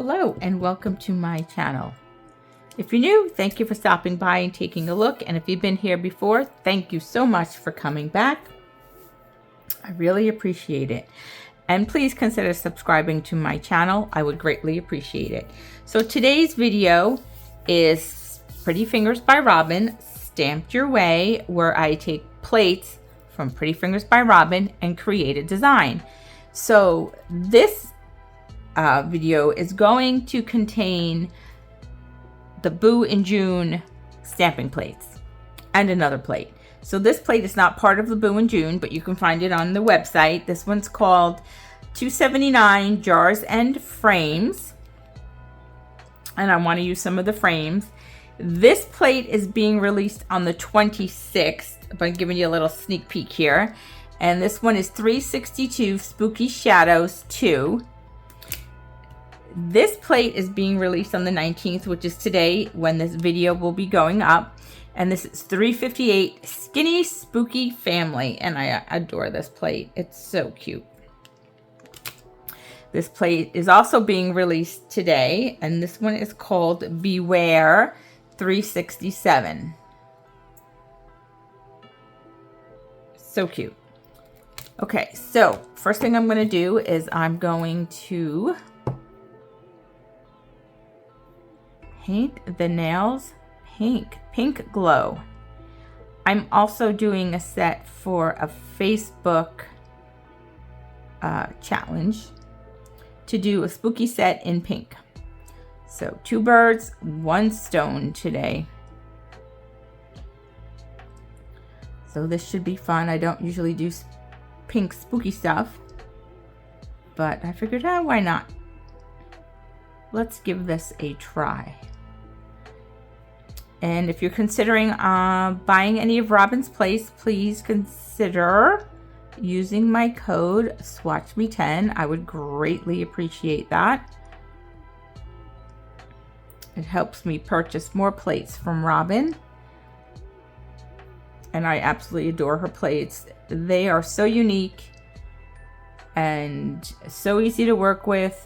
Hello and welcome to my channel. If you're new, thank you for stopping by and taking a look. And if you've been here before, thank you so much for coming back. I really appreciate it. And please consider subscribing to my channel. I would greatly appreciate it. So today's video is Pretty Fingers by Robin, Stamped Your Way, where I take plates from Pretty Fingers by Robin and create a design. So this video is going to contain the Boo in June stamping plates and another plate. So this plate is not part of the Boo in June, but you can find it on the website. This one's called 279 Jars and Frames, and I want to use some of the frames. This plate is being released on the 26th, but I'm giving you a little sneak peek here. And this one is 362 Spooky Shadows 2. This plate is being released on the 19th, which is today when this video will be going up. And this is 358 Skinny Spooky Family. And I adore this plate. It's so cute. This plate is also being released today. And this one is called Beware 367. So cute. Okay, so first thing I'm going to do is I'm going to paint the nails pink glow. I'm also doing a set for a Facebook challenge to do a spooky set in pink. So 2 birds, 1 stone today. So this should be fun. I don't usually do pink spooky stuff, but I figured, why not? Let's give this a try. And if you're considering buying any of Robin's plates, please consider using my code SWATCHME10. I would greatly appreciate that. It helps me purchase more plates from Robin. And I absolutely adore her plates. They are so unique and so easy to work with.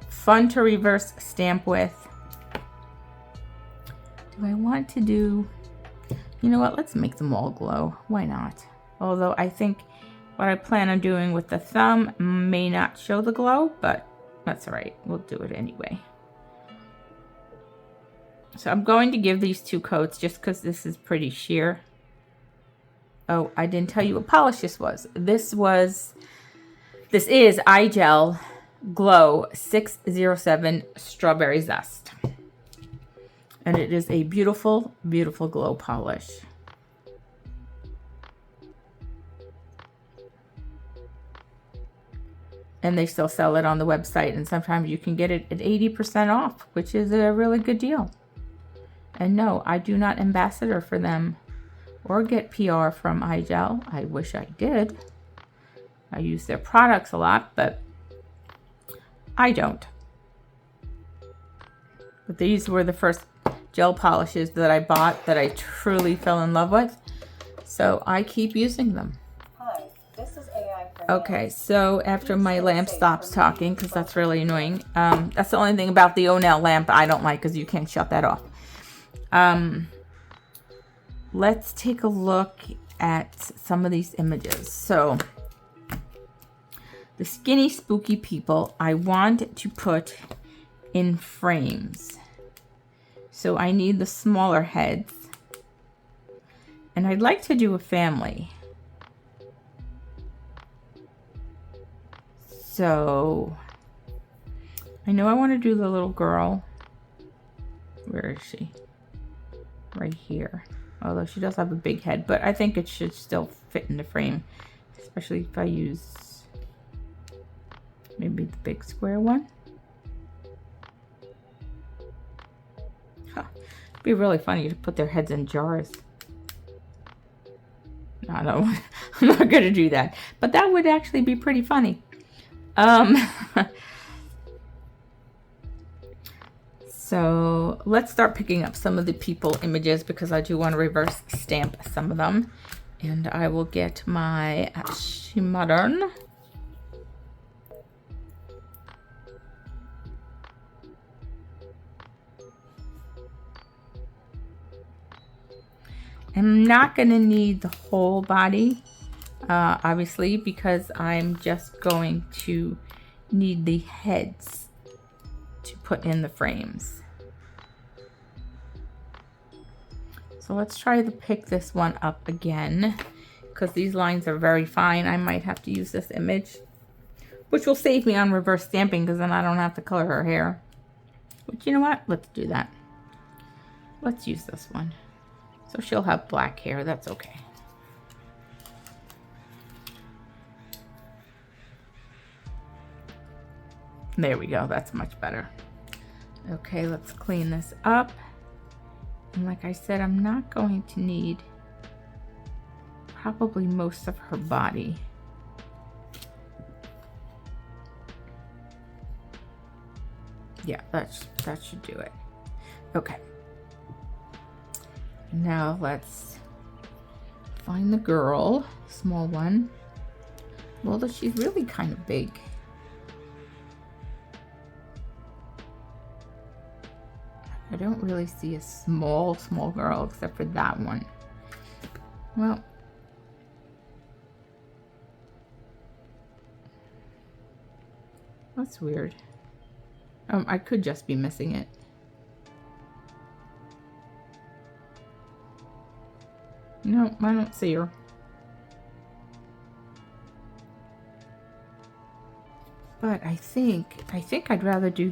Fun to reverse stamp with. Do I want to do, you know what, let's make them all glow. Why not? Although I think what I plan on doing with the thumb may not show the glow, but that's all right. We'll do it anyway. So I'm going to give these 2 coats just because this is pretty sheer. Oh, I didn't tell you what polish this was. This is iGel Glow 607 Strawberry Zest. And it is a beautiful, beautiful glow polish. And they still sell it on the website, and sometimes you can get it at 80% off, which is a really good deal. And no, I do not ambassador for them or get PR from iGel. I wish I did. I use their products a lot, but I don't. But these were the first gel polishes that I bought that I truly fell in love with. So I keep using them. Hi, this is AI for Okay, so after my lamp stops talking, because that's really annoying. That's the only thing about the O'Neill lamp I don't like, because you can't shut that off. Let's take a look at some of these images. So the skinny spooky people I want to put in frames. So I need the smaller heads. And I'd like to do a family. So I know I want to do the little girl. Where is she? Right here. Although she does have a big head, but I think it should still fit in the frame, especially if I use maybe the big square one. Huh. It'd be really funny to put their heads in jars. No, I'm not going to do that, but that would actually be pretty funny. So let's start picking up some of the people images because I do want to reverse stamp some of them. And I will get my Modern I'm not going to need the whole body, obviously, because I'm just going to need the heads to put in the frames. So let's try to pick this one up again, because these lines are very fine. I might have to use this image, which will save me on reverse stamping, because then I don't have to color her hair. But you know what? Let's do that. Let's use this one. So she'll have black hair. That's okay. There we go. That's much better. Okay, let's clean this up. And like I said, I'm not going to need probably most of her body. Yeah, that should do it. Okay. Now let's find the girl, small one. Well, she's really kind of big. I don't really see a small girl except for that one. Well, that's weird. I could just be missing it. No, I don't see her. But I think I'd rather do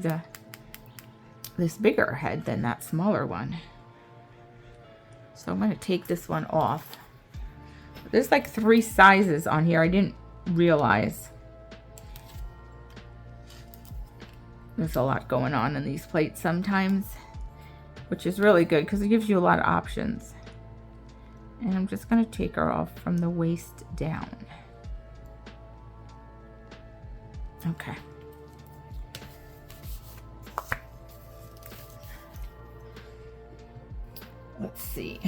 this bigger head than that smaller one. So I'm going to take this one off. There's like 3 sizes on here. I didn't realize. There's a lot going on in these plates sometimes, which is really good because it gives you a lot of options. And I'm just going to take her off from the waist down. Okay. Let's see.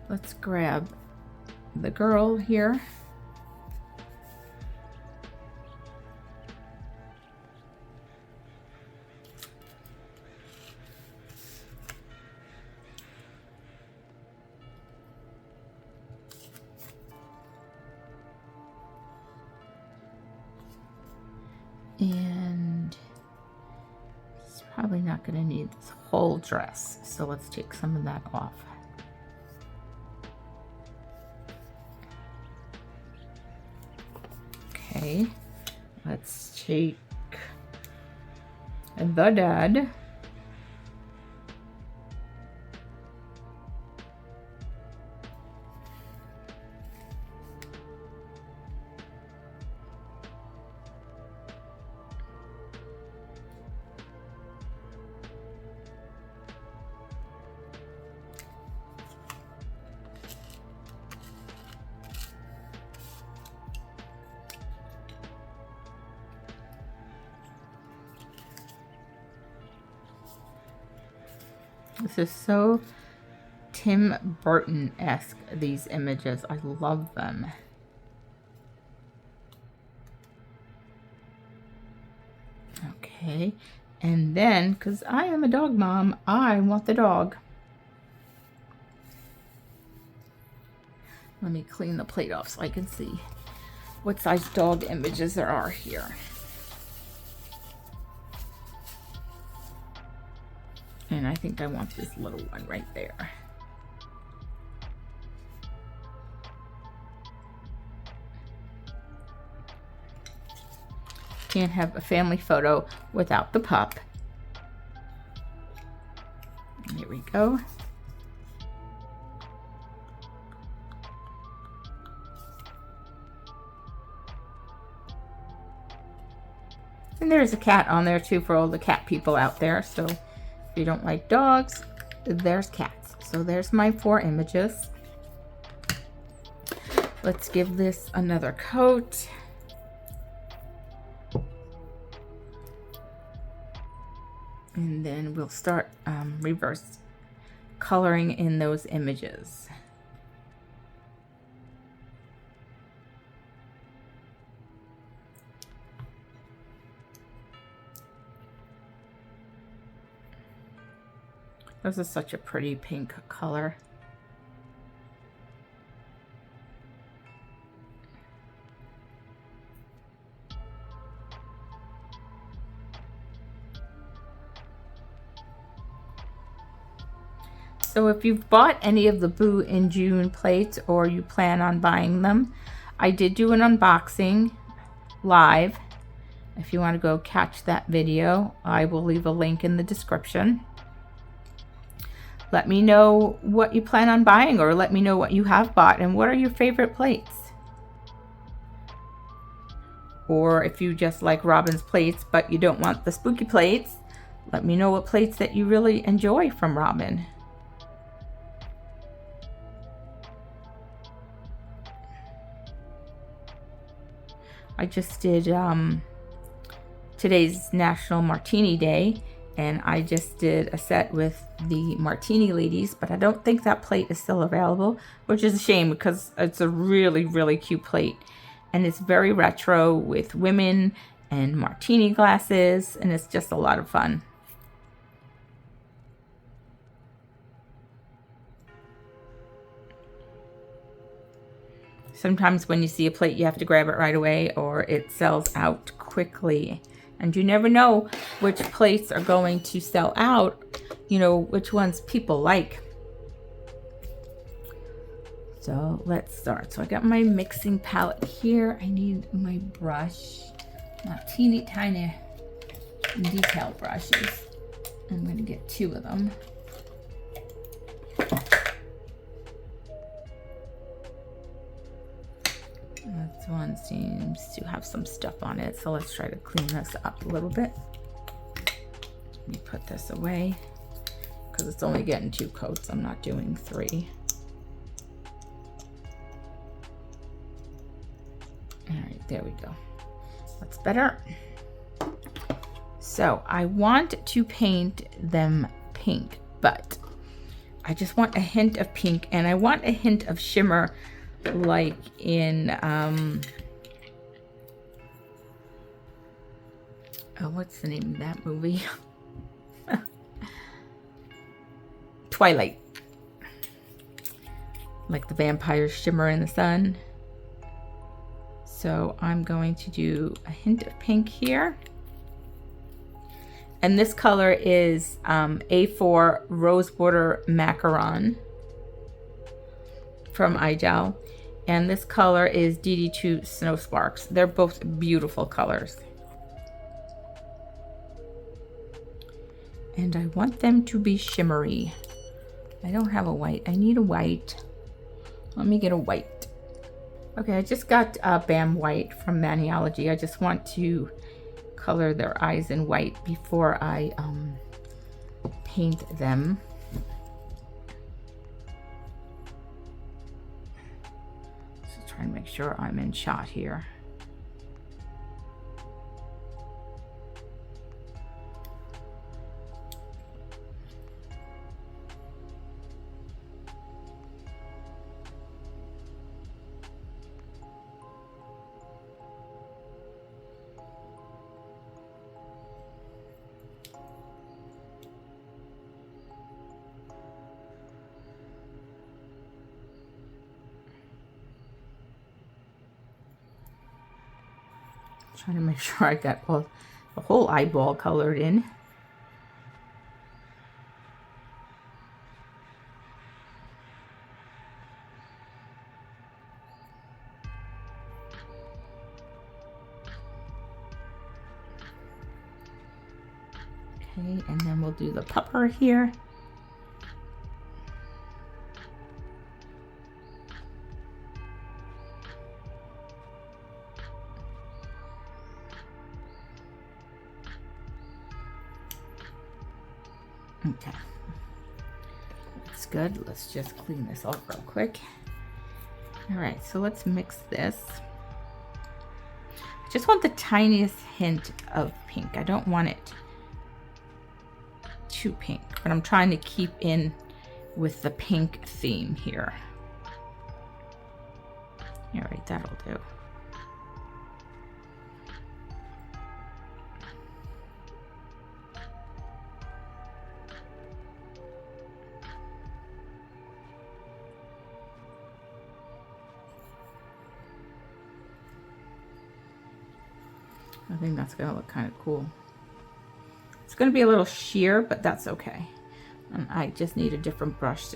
Let's grab the girl here. And it's probably not going to need this whole dress, so let's take some of that off. Okay, let's take the dad. This is so Tim Burton-esque, these images. I love them. Okay, and then, because I am a dog mom, I want the dog. Let me clean the plate off so I can see what size dog images there are here. And I think I want this little one right there. Can't have a family photo without the pup. Here we go. And there's a cat on there too for all the cat people out there. So if you don't like dogs, there's cats. So there's my 4 images. Let's give this another coat. And then we'll start reverse coloring in those images. This is such a pretty pink color. So if you've bought any of the Boo in June plates or you plan on buying them, I did do an unboxing live. If you want to go catch that video, I will leave a link in the description. Let me know what you plan on buying, or let me know what you have bought and what are your favorite plates. Or if you just like Robin's plates but you don't want the spooky plates, let me know what plates that you really enjoy from Robin. I just did today's National Martini Day, and I just did a set with the Martini ladies, but I don't think that plate is still available, which is a shame because it's a really, really cute plate. And it's very retro with women and martini glasses, and it's just a lot of fun. Sometimes when you see a plate, you have to grab it right away or it sells out quickly. And you never know which plates are going to sell out, you know, which ones people like. So let's start. So I got my mixing palette here. I need my brush, not teeny tiny detail brushes. I'm going to get 2 of them. This one seems to have some stuff on it, so let's try to clean this up a little bit. Let me put this away because it's only getting 2 coats. I'm not doing 3. All right, there we go. That's better. So I want to paint them pink, but I just want a hint of pink, and I want a hint of shimmer, like in oh, what's the name of that movie? Twilight. Like the vampires shimmer in the sun. So I'm going to do a hint of pink here. And this color is A4 Rose Border Macaron from iGel. And this color is DD2 Snow Sparks. They're both beautiful colors. And I want them to be shimmery. I don't have a white. I need a white. Let me get a white. Okay, I just got Bam White from Maniology. I just want to color their eyes in white before I paint them. Trying to make sure I'm in shot here. Trying to make sure I got all, the whole eyeball colored in. Okay, and then we'll do the pupper here. Okay, that's good. Let's just clean this off real quick. All right, so let's mix this. I just want the tiniest hint of pink. I don't want it too pink, but I'm trying to keep in with the pink theme here. All right, that'll do. I think that's gonna look kind of cool. It's gonna be a little sheer, but that's okay. And I just need a different brush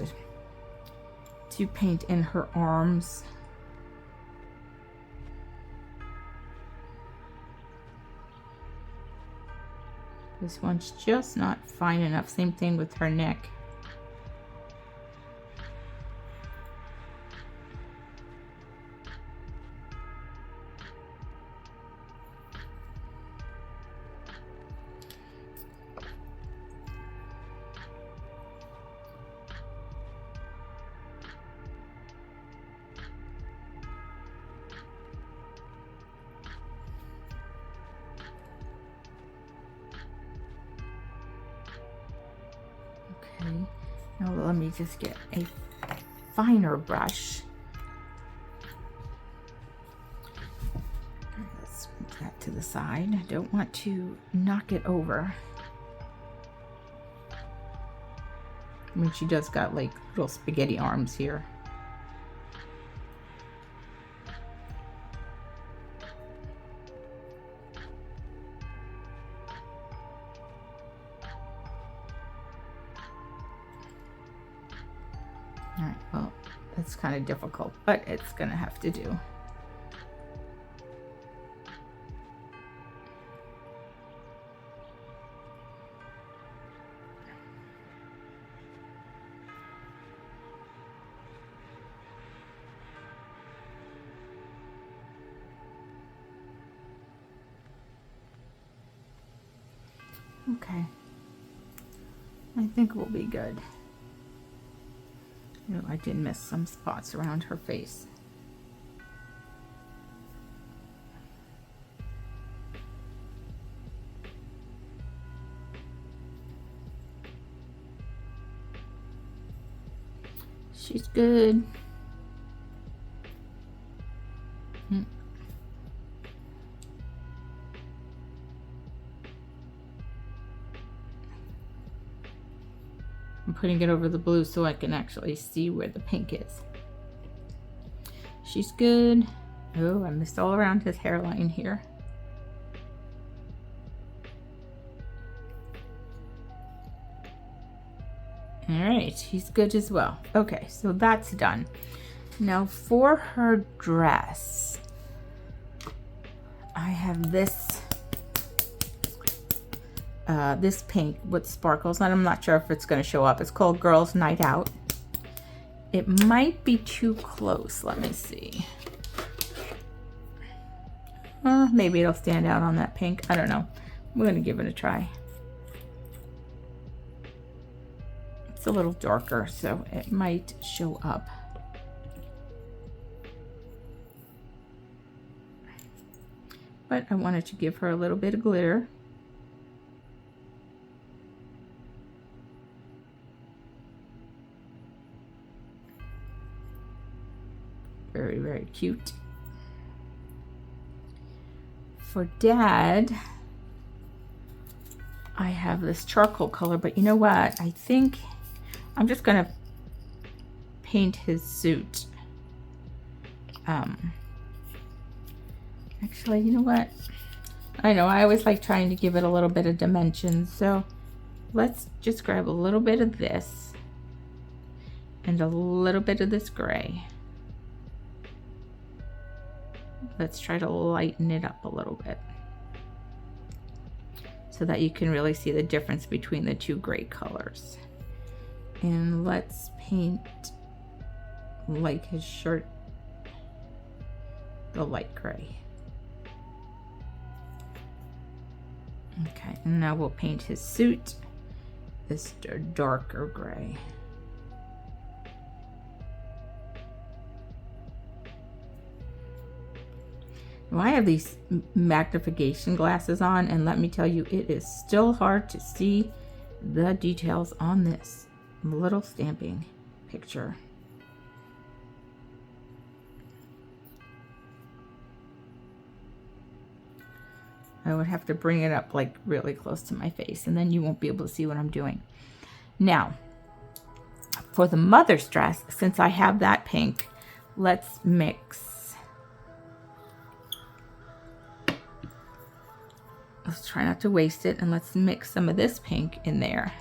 to paint in her arms. This one's just not fine enough. Same thing with her neck. Okay, now let me just get a finer brush. Let's move that to the side. I don't want to knock it over. I mean, she does got like little spaghetti arms here. All right, well, that's kind of difficult, but it's gonna have to do. Okay, I think we'll be good. Oh, I did miss some spots around her face. She's good. I'm putting it over the blue so I can actually see where the pink is. She's good. Oh, I missed all around his hairline here. All right, he's good as well. Okay, so that's done. Now for her dress, I have this this pink with sparkles, and I'm not sure if it's going to show up. It's called Girls Night Out. It might be too close. Let me see. Maybe it'll stand out on that pink. I don't know. I'm going to give it a try. It's a little darker, so it might show up. But I wanted to give her a little bit of glitter. Very, very cute. For Dad, I have this charcoal color, but you know what? I think I'm just gonna paint his suit. Actually, you know what? I know I always like trying to give it a little bit of dimension, so let's just grab a little bit of this and a little bit of this gray. Let's try to lighten it up a little bit so that you can really see the difference between the two gray colors. And let's paint like his shirt, the light gray. Okay, and now we'll paint his suit this darker gray. Now I have these magnification glasses on, and let me tell you, it is still hard to see the details on this little stamping picture. I would have to bring it up like really close to my face, and then you won't be able to see what I'm doing. Now, for the mother's dress, since I have that pink, let's mix Let's try not to waste it, and let's mix some of this pink in there.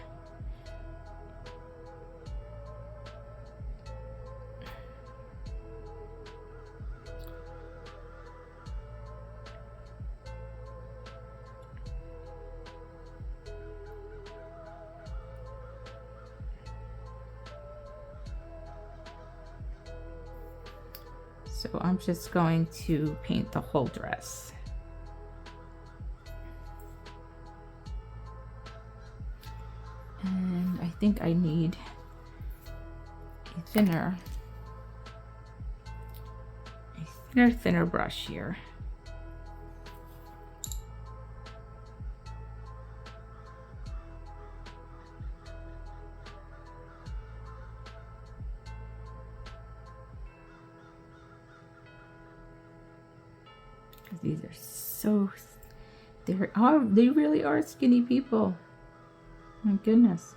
So I'm just going to paint the whole dress. And I think I need a thinner brush here. These are so, they really are skinny people. My goodness.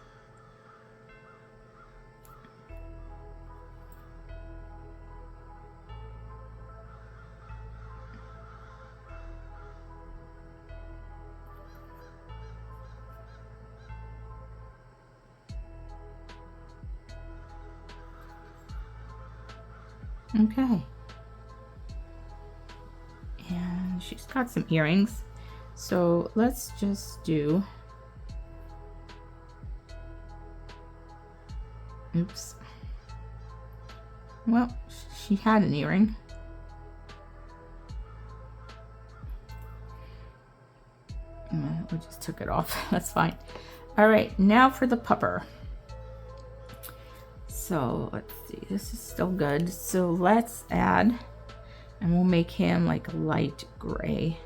Okay. And she's got some earrings. So let's just do, oops. Well, she had an earring. We just took it off. That's fine. All right, now for the pupper. So let's see, this is still good. So let's add, and we'll make him like a light gray.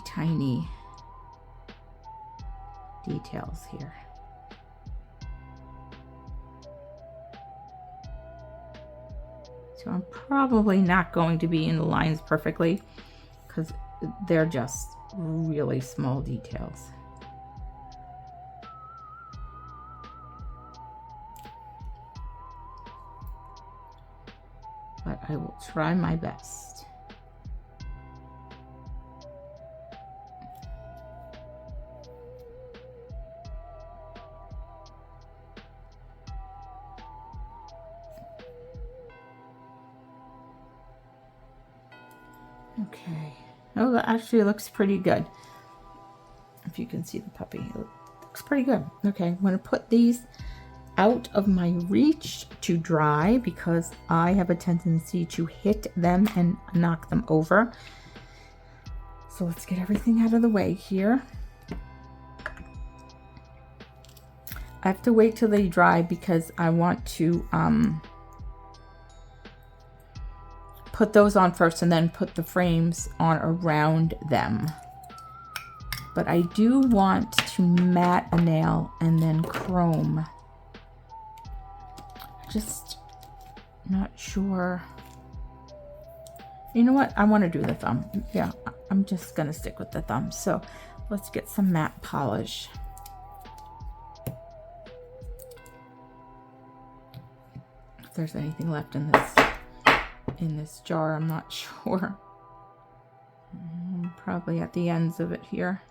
Tiny details here. So I'm probably not going to be in the lines perfectly because they're just really small details. But I will try my best. Okay. Oh, that actually looks pretty good. If you can see the puppy, it looks pretty good. Okay, I'm going to put these out of my reach to dry because I have a tendency to hit them and knock them over. So let's get everything out of the way here. I have to wait till they dry because I want to put those on first and then put the frames on around them. But I do want to matte a nail and then chrome. Just not sure. You know what? I want to do the thumb. Yeah, I'm just gonna stick with the thumb. So let's get some matte polish. If there's anything left in this jar, I'm not sure. Probably at the ends of it here.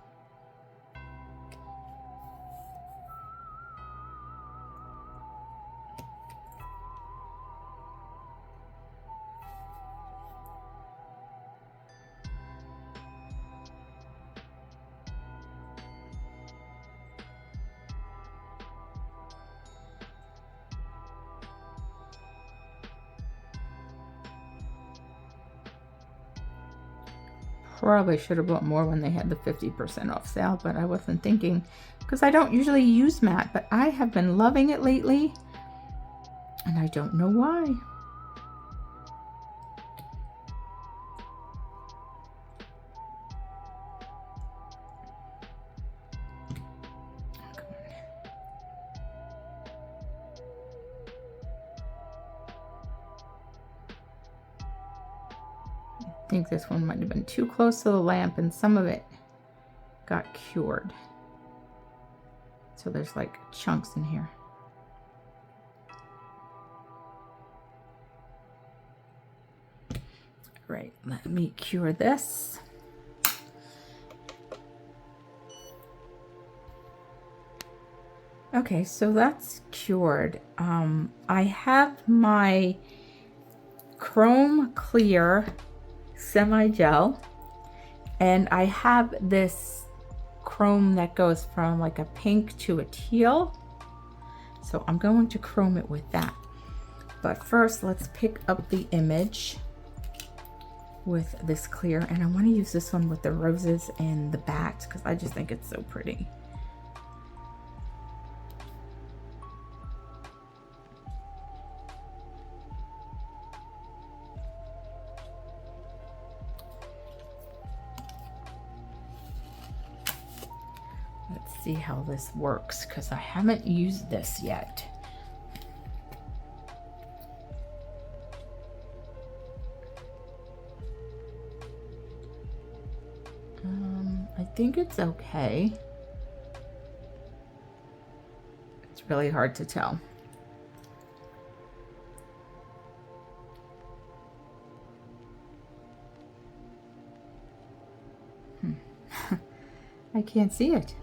Probably should have bought more when they had the 50% off sale, but I wasn't thinking because I don't usually use matte, but I have been loving it lately. And I don't know why. I think this one might have been too close to the lamp and some of it got cured. So there's like chunks in here. Right, let me cure this. Okay, so that's cured. I have my chrome clear semi-gel, and I have this chrome that goes from like a pink to a teal. So I'm going to chrome it with that. But first, let's pick up the image with this clear, and I want to use this one with the roses and the bats because I just think it's so pretty. Let's see how this works because I haven't used this yet. I think it's okay. It's really hard to tell. I can't see it.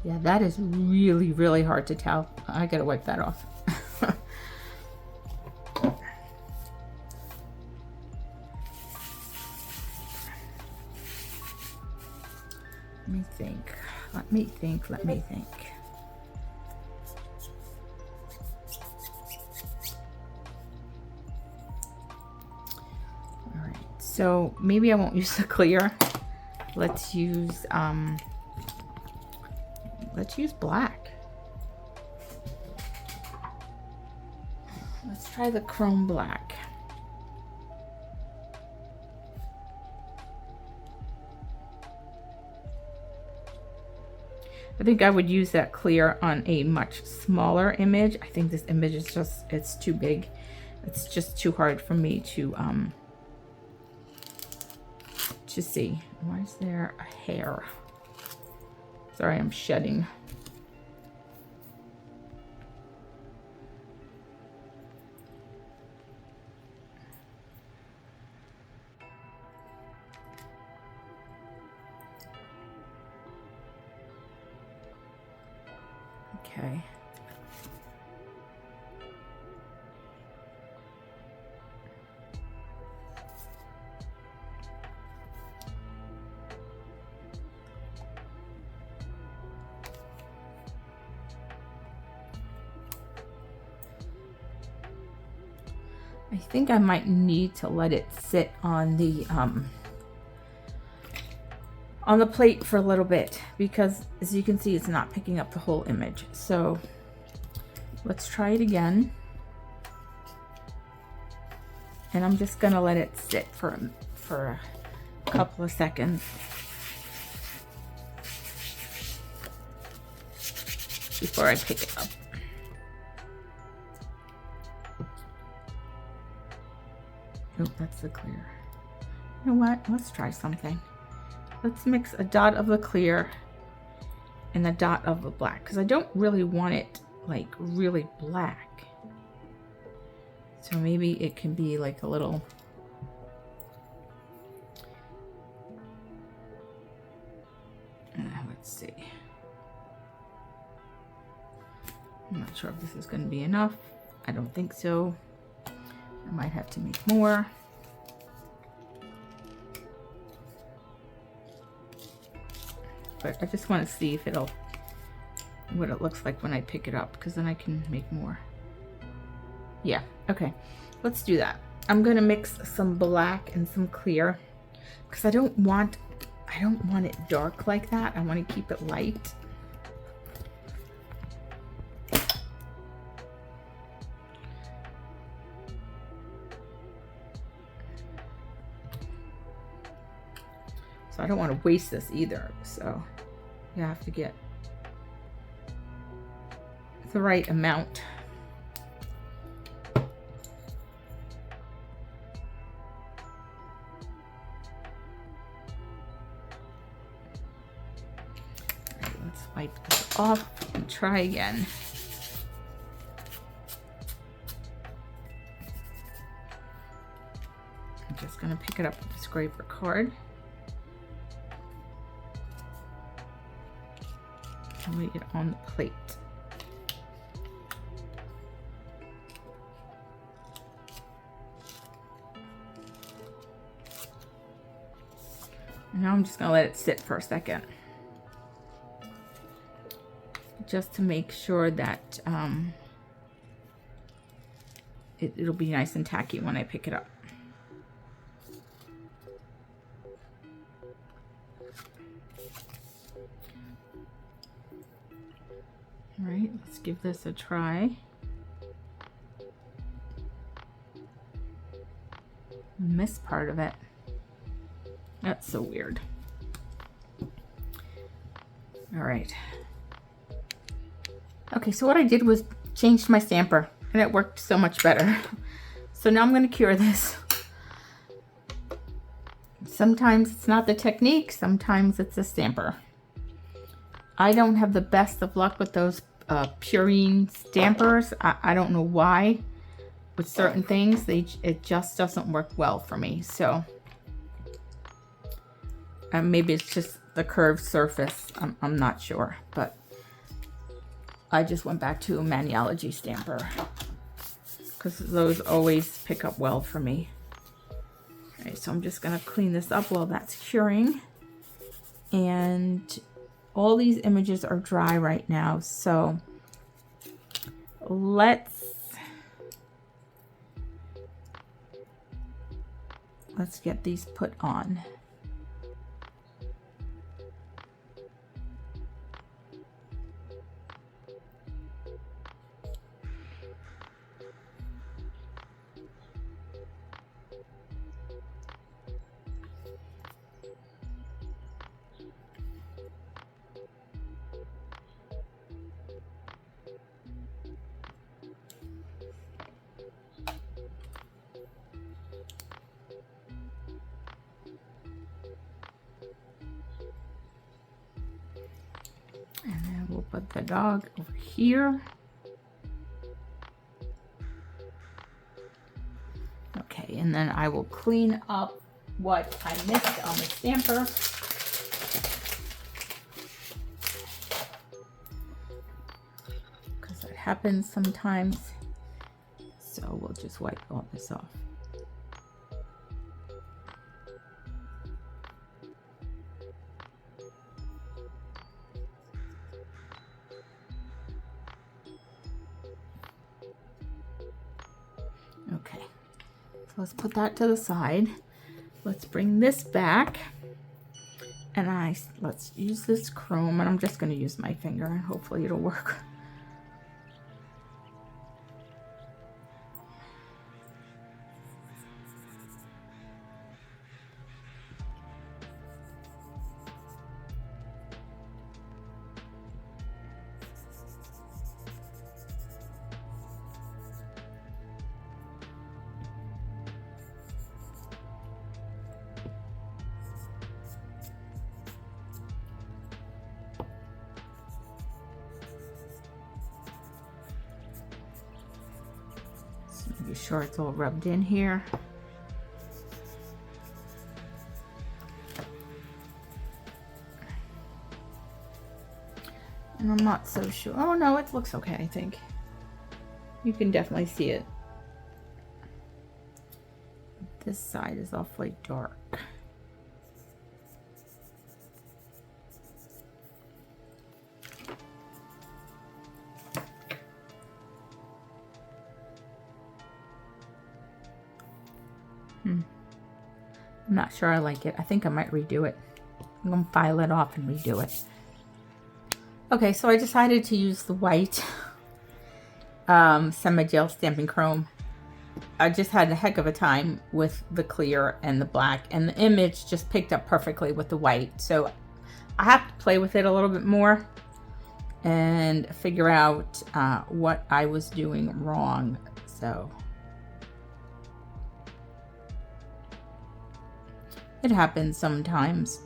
Yeah, that is really, really hard to tell. I gotta wipe that off. Let me think. Let me think. Let me think. All right. So maybe I won't use the clear. Let's use black. Let's try the chrome black. I think I would use that clear on a much smaller image. I think this image is just, it's too big. It's just too hard for me to see. Why is there a hair? Sorry, I'm shedding. Okay. I think I might need to let it sit on the plate for a little bit because, as you can see, it's not picking up the whole image. So let's try it again. And I'm just gonna let it sit for a couple of seconds before I pick it up. Oh, that's the clear. You know what? Let's try something. Let's mix a dot of the clear and a dot of the black because I don't really want it like really black. So maybe it can be like a little. Let's see. I'm not sure if this is going to be enough. I don't think so. I might have to make more. But I just want to see if what it looks like when I pick it up, because then I can make more. Yeah, okay, let's do that. I'm gonna mix some black and some clear because I don't want it dark like that. I want to keep it light. So I don't want to waste this either. So you have to get the right amount. Let's wipe this off and try again. I'm just going to pick it up with the scraper card. And lay it on the plate. And now I'm just going to let it sit for a second. Just to make sure that it'll be nice and tacky when I pick it up. All right, let's give this a try. Missed part of it. That's so weird. All right. Okay, so what I did was changed my stamper and it worked so much better. So now I'm going to cure this. Sometimes it's not the technique, sometimes it's a stamper. I don't have the best of luck with those purine stampers. I don't know why. With certain things, it just doesn't work well for me. So maybe it's just the curved surface. I'm not sure, but I just went back to a Maniology stamper because those always pick up well for me. All right, so I'm just going to clean this up while that's curing. And all these images are dry right now, so let's get these put on. And then we'll put the dog over here. Okay, and then I will clean up what I missed on the stamper. Because that happens sometimes. So we'll just wipe all this off. Okay, so let's put that to the side. Let's bring this back, and let's use this chrome, and I'm just going to use my finger, and hopefully it'll work. Be sure it's all rubbed in here. And I'm not so sure. Oh no, it looks okay, I think. You can definitely see it. This side is awfully dark. I'm not sure I like it. I think I might redo it. I'm going to file it off and redo it. Okay, so I decided to use the white semi-gel stamping chrome. I just had a heck of a time with the clear and the black, and the image just picked up perfectly with the white. So I have to play with it a little bit more and figure out what I was doing wrong. So it happens sometimes.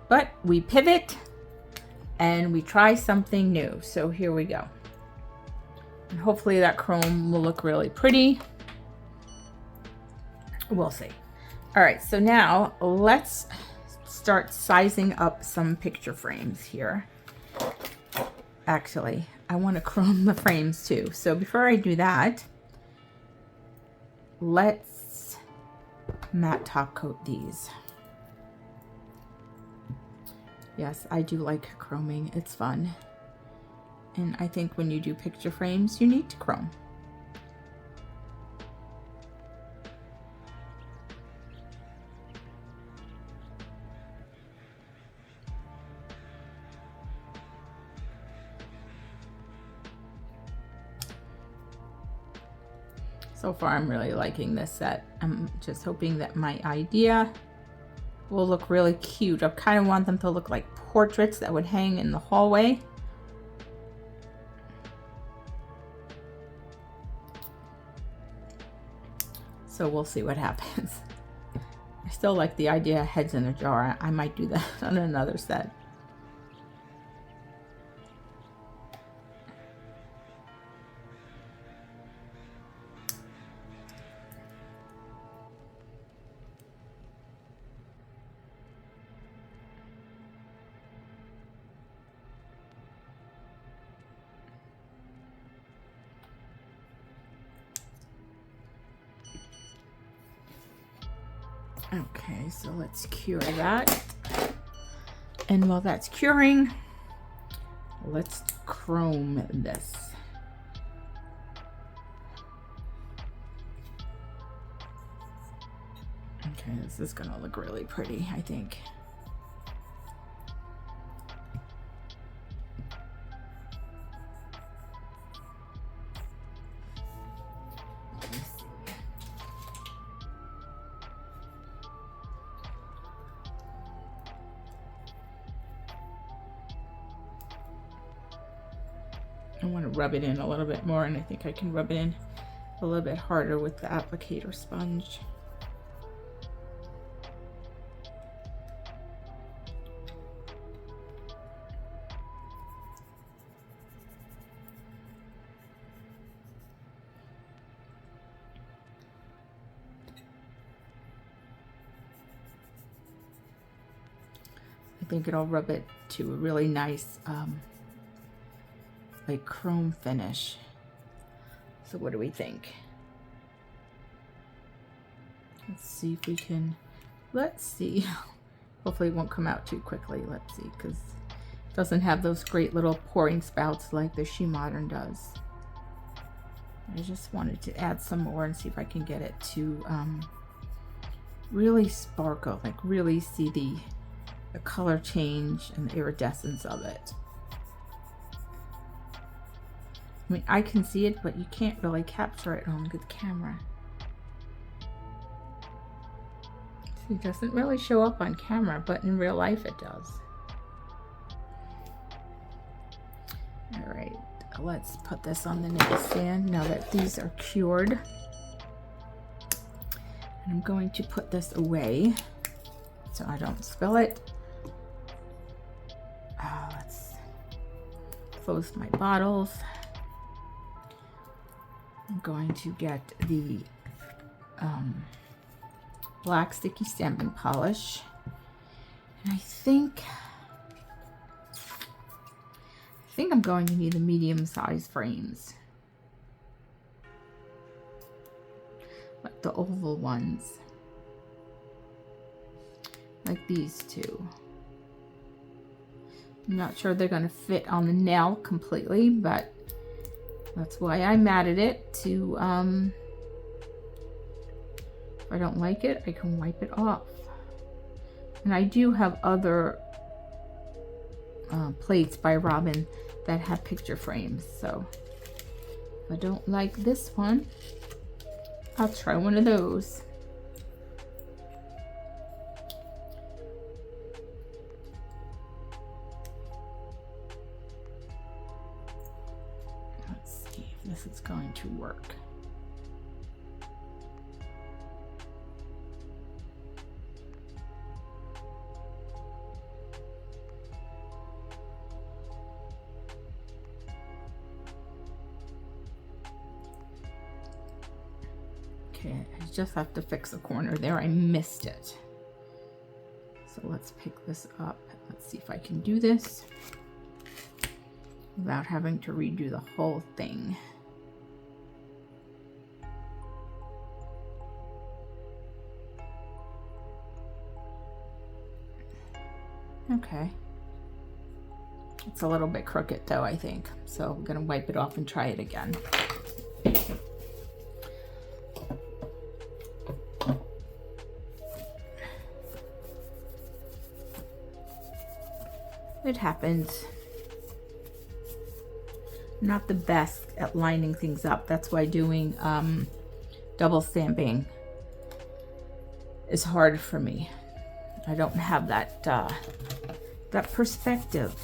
But we pivot and we try something new. So here we go. And hopefully that chrome will look really pretty. We'll see. All right, so now let's start sizing up some picture frames here. Actually, I want to chrome the frames too. So before I do that, let's matte top coat these. Yes, I do like chroming. It's fun. And I think when you do picture frames, you need to chrome. So far, I'm really liking this set. I'm just hoping that my idea will look really cute. I kind of want them to look like portraits that would hang in the hallway. So we'll see what happens. I still like the idea of heads in a jar. I might do that on another set. Okay, so let's cure that. And while that's curing, let's chrome this. Okay, this is gonna look really pretty, I think. I want to rub it in a little bit more, and I think I can rub it in a little bit harder with the applicator sponge. I think it'll rub it to a really nice like chrome finish. So what do we think? Let's see if we can, let's see. Hopefully it won't come out too quickly. Let's see, because it doesn't have those great little pouring spouts like the She Modern does. I just wanted to add some more and see if I can get it to really sparkle, like really see the color change and the iridescence of it. I mean, I can see it, but you can't really capture it on a good camera. So it doesn't really show up on camera, but in real life it does. All right, let's put this on the nightstand now that these are cured. And I'm going to put this away so I don't spill it. Let's close my bottles. I'm going to get the black sticky stamping polish, and I think I'm going to need the medium-sized frames, like the oval ones, like these two. I'm not sure they're going to fit on the nail completely, but that's why I matted it to If I don't like it, I can wipe it off. And I do have other plates by Robin that have picture frames, so if I don't like this one, I'll try one of those. Let's see if this is going to work. Okay, I just have to fix the corner there. I missed it. So let's pick this up. Let's see if I can do this without having to redo the whole thing. Okay. It's a little bit crooked though, I think. So I'm gonna wipe it off and try it again. It happens. Not the best at lining things up. That's why doing double stamping is hard for me. I don't have that that perspective.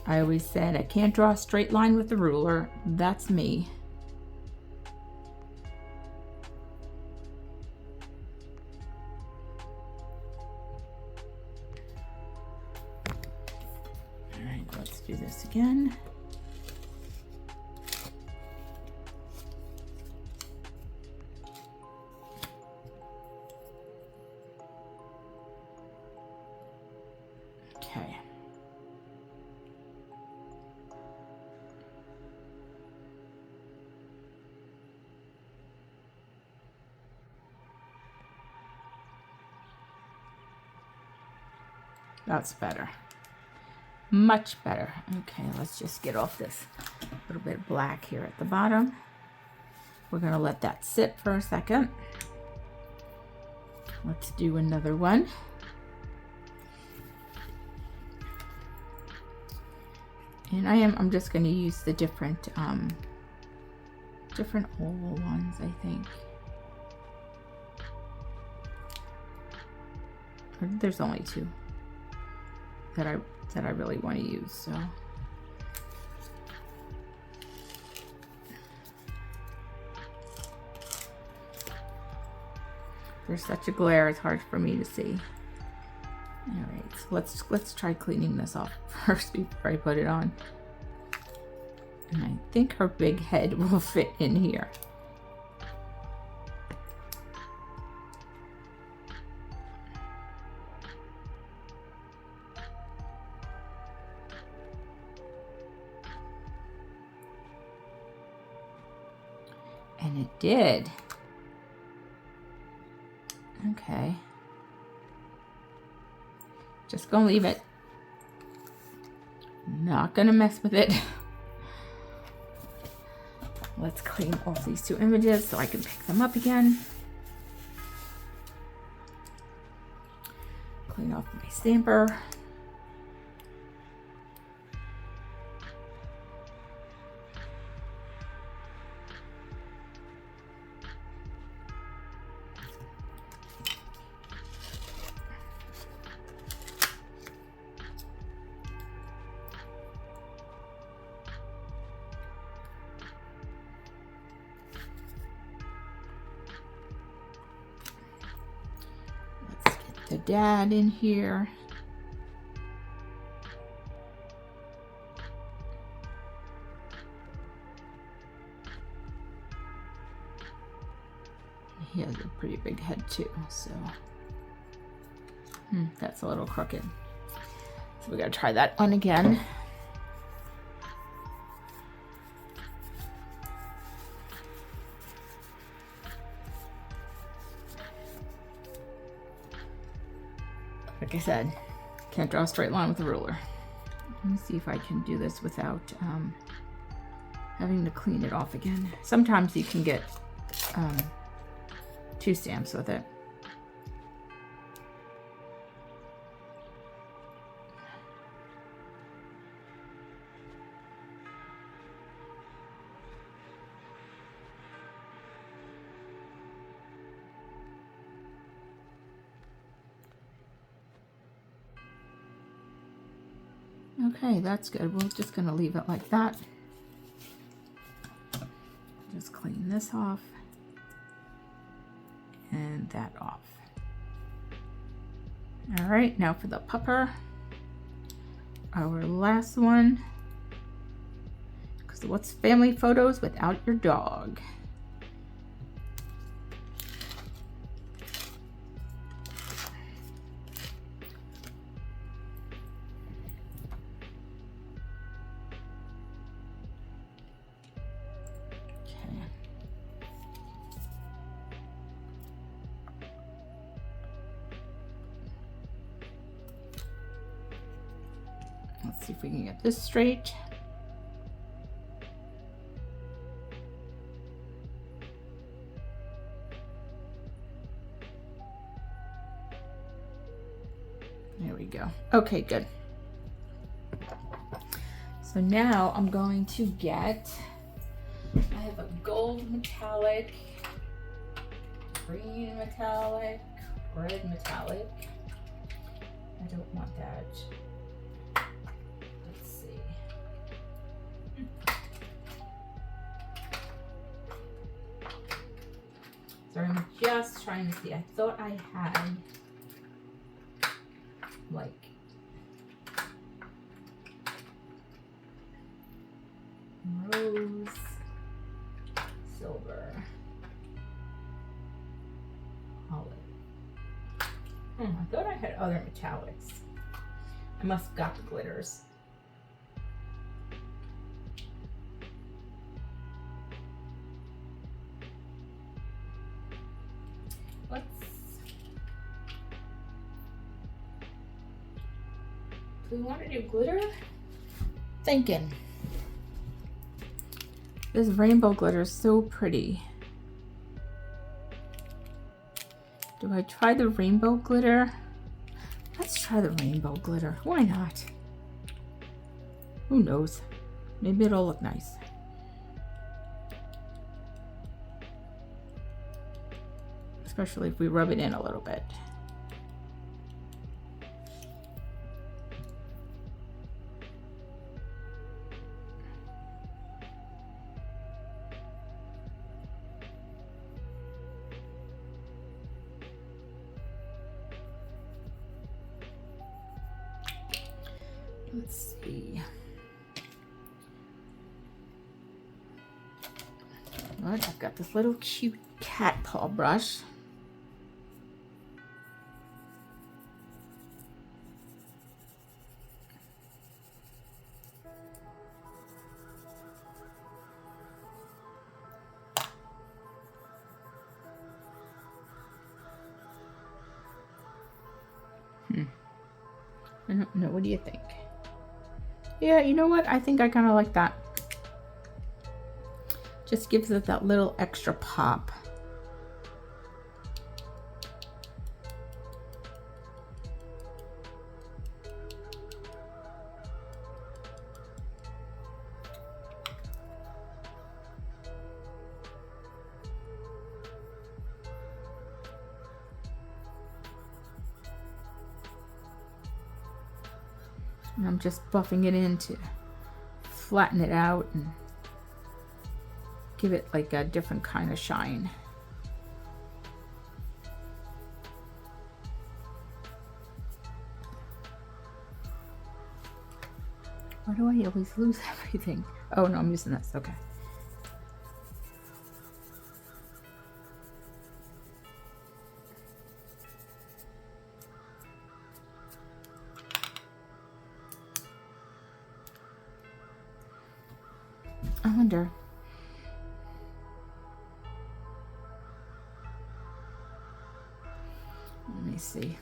I always said I can't draw a straight line with the ruler. That's me. Do this again. Okay. That's better. Much better. Okay, let's just get off this little bit of black here at the bottom. We're going to let that sit for a second. Let's do another one. And I'm just going to use the different oval ones, I think. There's only two that I really want to use, so there's such a glare, it's hard for me to see. All right, so let's try cleaning this off first before I put it on. And I think her big head will fit in here. And it did. Okay. Just gonna leave it. Not gonna mess with it. Let's clean off these two images so I can pick them up again. Clean off my stamper. The dad in here. He has a pretty big head too, so that's a little crooked. So we gotta try that one again. Like I said, can't draw a straight line with a ruler. Let me see if I can do this without having to clean it off again. Sometimes you can get two stamps with it. Okay, that's good. We're just going to leave it like that. Just clean this off and that off. All right, now for the pupper. Our last one. Because what's family photos without your dog? Let's see if we can get this straight. There we go. Okay, good. So now I'm going to get, I have a gold metallic, green metallic, red metallic. I don't want that. So I'm just trying to see. I thought I had like rose, silver, olive. I thought I had other metallics. I must have got the glitters. Do we want to do glitter? Thinking. This rainbow glitter is so pretty. Do I try the rainbow glitter? Let's try the rainbow glitter. Why not? Who knows? Maybe it'll look nice. Especially if we rub it in a little bit. Let's see. Alright, I've got this little cute cat paw brush. I don't know. What do you think? Yeah, you know what? I think I kind of like that. Just gives it that little extra pop. And I'm just buffing it in to flatten it out and give it like a different kind of shine. Why do I always lose everything? Oh no, I'm using this. Okay. I wonder. Let me see.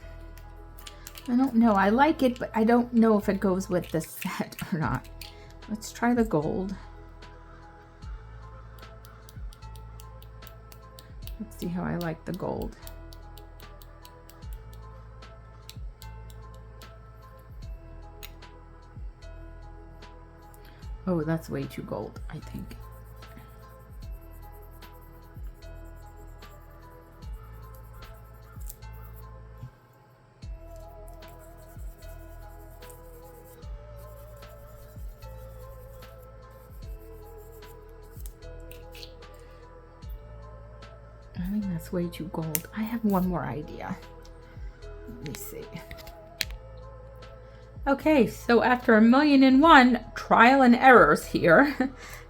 I don't know. I like it, but I don't know if it goes with the set or not. Let's try the gold. See how I like the gold. Oh, that's way too gold, I think. I think that's way too gold. I have one more idea. Let me see. Okay, so after 1,000,001 trial and errors here,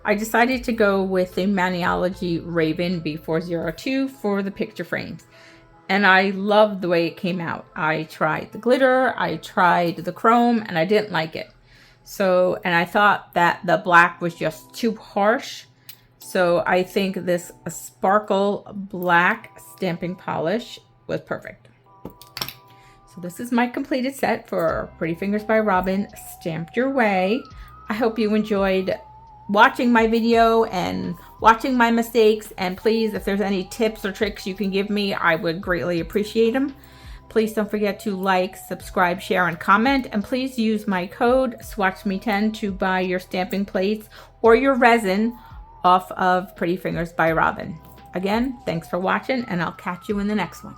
I decided to go with the Maniology Raven B402 for the picture frames. And I loved the way it came out. I tried the glitter, I tried the chrome, and I didn't like it. So, and I thought that the black was just too harsh. So I think this sparkle black stamping polish was perfect. So this is my completed set for Pretty Fingers by Robin, Stamped Your Way. I hope you enjoyed watching my video and watching my mistakes. And please, if there's any tips or tricks you can give me, I would greatly appreciate them. Please don't forget to like, subscribe, share, and comment. And please use my code SWATCHME10 to buy your stamping plates or your resin off of Pretty Fingers by Robin. Again, thanks for watching, and I'll catch you in the next one.